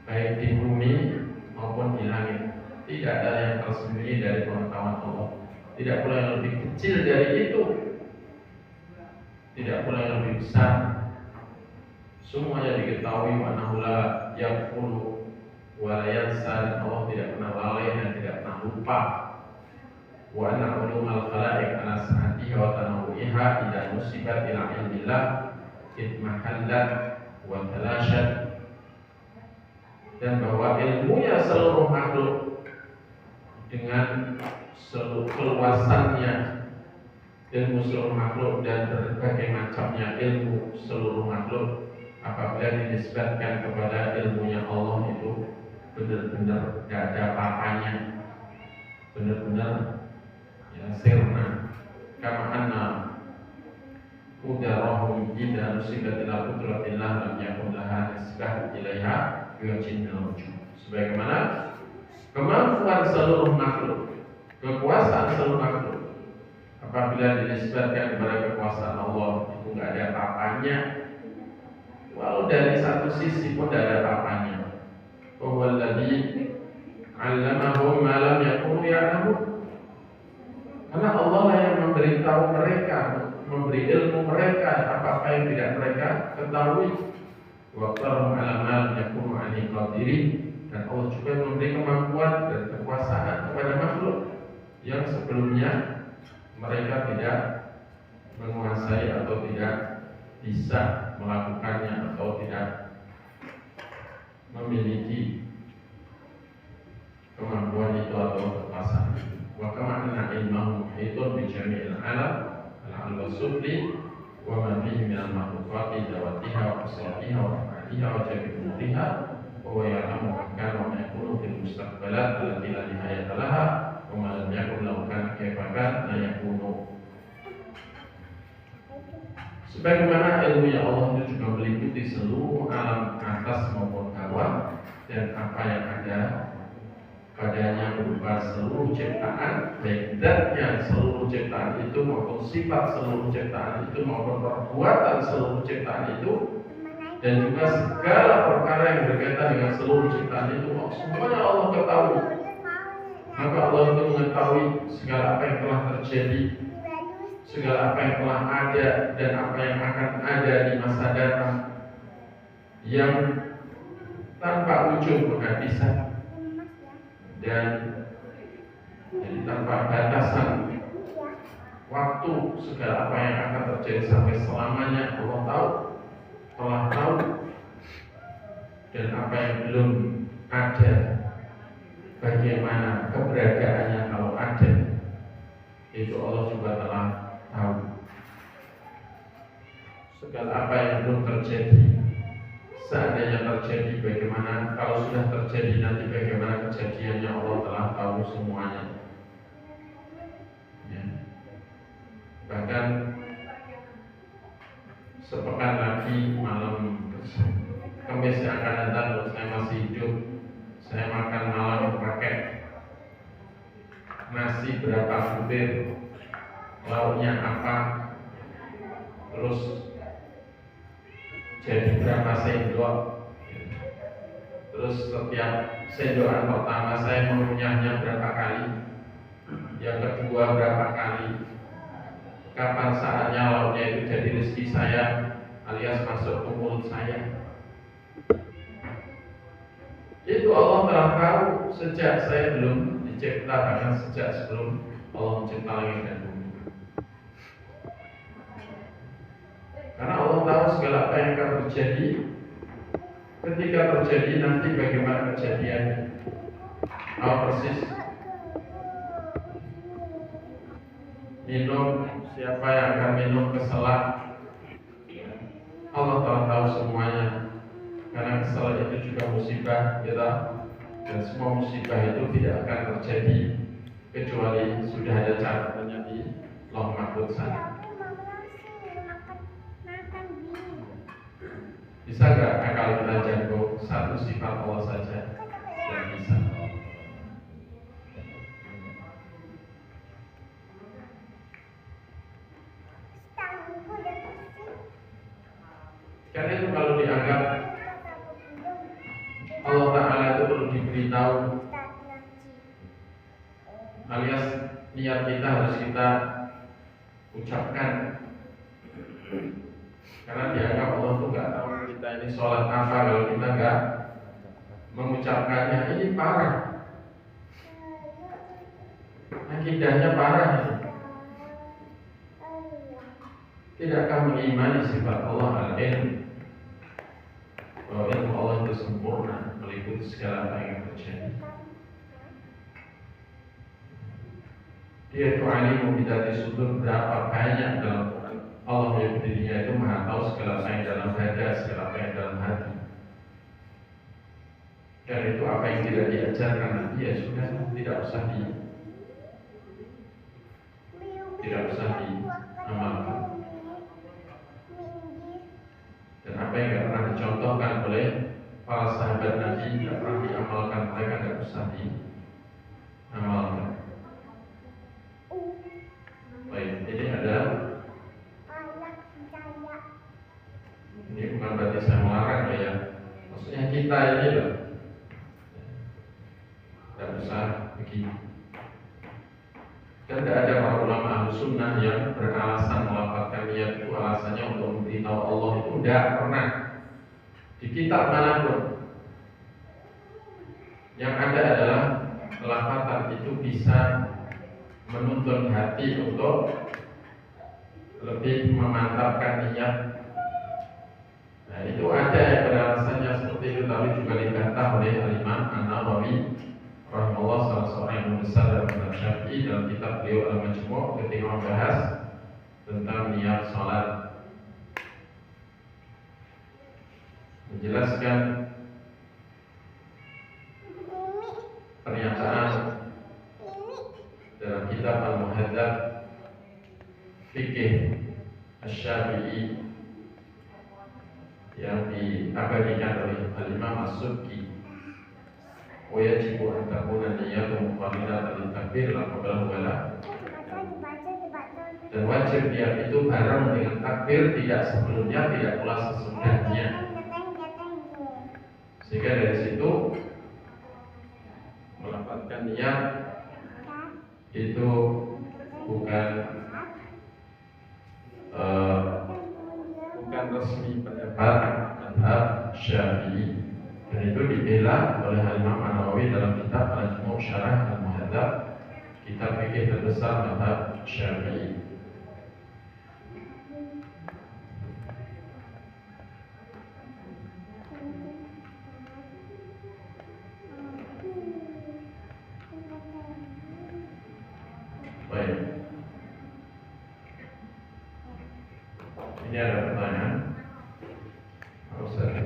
baik di bumi maupun di langit. Tidak ada yang tersembunyi dari pengetahuan Allah. Tidak pula yang lebih kecil dari itu, tidak pula yang lebih besar. Semuanya diketahui. Wa annahu la yaqulu wa la yansa. Allah tidak pernah lalai dan tidak pernah lupa. Wa anna ulumul khalaiq ala sa'atiha wa tanawu'iha idza nusibat ila ilmillah idmahallat wa talashat. Dan bahwa ilmunya seluruh makhluk dengan seluruh keluasannya, ilmu seluruh makhluk dan berbagai macamnya ilmu seluruh makhluk, apabila dinisbatkan kepada ilmunya Allah itu benar-benar tidak ada apa-apanya, benar-benar ya sirna. Kama anna udarahum idza nusibat ila qudratillah lam yakun laha nisbah ilaiha biwajhil wujud. Sebagaimana kemampuan seluruh makhluk, kekuasaan seluruh makhluk, apabila dinisbatkan kepada kekuasaan Allah itu nggak ada apa-apanya, walau dari satu sisi pun tidak ada apa-apanya. Huwallazi 'allamahum ma lam yakunu ya'lamun. Karena Allah lah yang memberitahu mereka, memberi ilmu mereka apa-apa yang tidak mereka ketahui. Wa qarrahum 'ala ma lam yakunu 'alaihi qadirin. Dan Allah juga memberi kemampuan dan kekuasaan kepada makhluk yang sebelumnya mereka tidak menguasai atau tidak bisa melakukannya atau tidak memiliki kemampuan itu atau kekuasaan itu. Wa kama anna ilmahu muhitun bi jami'il alam al-'alam was-sufli wa ma fihi min al-makhluqati dawatiha wa asrafiha wa af'aliha wa jami'i umuriha wa huwa ya'lamu ma kana wa ma yakunu fil mustaqbalat allati la nihayata laha wa ma lam yakun lahu kana kaifa kana la yakunu. Sebagaimana ilmunya Allah itu juga meliputi seluruh alam atas maupun bawah, dan apa yang ada padanya berupa seluruh ciptaan, baik zatnya seluruh ciptaan itu maupun sifat seluruh ciptaan itu maupun perbuatan seluruh ciptaan itu, dan juga segala perkara yang berkaitan dengan seluruh ciptaan itu, semuanya Allah ketahui. Maka Allah itu mengetahui segala apa yang telah terjadi, segala apa yang telah ada dan apa yang akan ada di masa datang, yang tanpa ujung penghabisan dan jadi tanpa batasan waktu. Segala apa yang akan terjadi sampai selamanya Allah tahu, telah tahu. Dan apa yang belum ada, bagaimana keberadaannya kalau ada, itu Allah juga telah tahu. Segala apa yang belum terjadi, seandainya terjadi bagaimana, kalau sudah terjadi nanti bagaimana kejadiannya, Allah telah tahu semuanya ya. Bahkan sepekan lagi malam Kamis yang akan datang, kalau saya masih hidup, saya makan malam pakai nasi berapa butir, lauknya apa, terus jadi berapa sendok, terus setiap sendokan pertama saya mengunyahnya berapa kali, yang kedua berapa kali, kapan saatnya lauknya itu jadi rezeki saya alias masuk ke mulut saya. Itu Allah telah tahu sejak saya belum dicipta, bahkan sejak sebelum Allah mencipta langit dan bumi. Karena Allah tahu segala apa yang akan terjadi. Ketika terjadi nanti bagaimana kejadiannya, tahu persis. Minum, siapa yang akan minum keselak, Allah telah tahu semuanya. Karena keselak itu juga musibah kita, dan semua musibah itu tidak akan terjadi kecuali sudah ada catatannya di Lauh Mahfuz sana. Bisa gak akal kita jago satu sifat Allah saja? Dan bisa. Karena itu kalau dianggap Allah memberitahu, alias niat kita harus kita ucapkan, karena dianggap Allah tuh nggak tahu kita ini sholat apa kalau kita nggak mengucapkannya. Ini parah, akidahnya parah. Tidakkah mengimani sifat Allah al-ilm, bahwa ilmu Allah itu sempurna, meliputi segala apa yang terjadi. Dia itu alim bidati sudur, berapa banyak dalam Quran Allah menyebut dirinya itu maha tahu segala apa yang dalam dada, segala apa yang dalam hati. Dan itu apa yang tidak diajarkan Nabi ya sudah tidak usah diamalkan. Dan apa yang tidak pernah dicontohkan oleh para sahabat Nabi, tidak pernah diamalkan, mereka tidak usah diamalkan. Baik, ini ada. Ini bukan berarti saya melarang ya. Maksudnya kita ini loh, tidak usah begini. Dan tidak ada para ulama ahlu sunnah yang beralasan melafalkan niat itu alasannya untuk memberitahu Allah, itu tidak pernah di kitab manapun. Yang ada adalah lafatan itu bisa menuntun hati untuk lebih memantapkan niat. Nah itu ada yang beralasannya seperti itu, tapi juga dibantah oleh Al-Imam An-Nawawi rahimahullah, salah seorang yang besar dalam mazhab Syafi'i, dalam kitab beliau Al-Majmu' ketika membahas tentang niat salat, menjelaskan pernyataan dalam kitab Al-Muhadzab Fikih Asy-Syafi'i yang diabadikan oleh Al-Imam As-Subki. Wajib an takuna niyatu muqarinatan litakbir la qablahu wala. Dan wajib niat itu bareng dengan takbir, tidak sebelumnya, tidak pula sesudahnya. Sehingga dari situ melafalkan niat itu bukan resmi pendapat mazhab Syafi'i. Dan itu dibela oleh Imam An-Nawawi dalam kitab Al-Majmu' Syarah Al-Muhadzab, kitab fikih terbesar mazhab Syafi'i. Baik. Ini ada pertanyaan.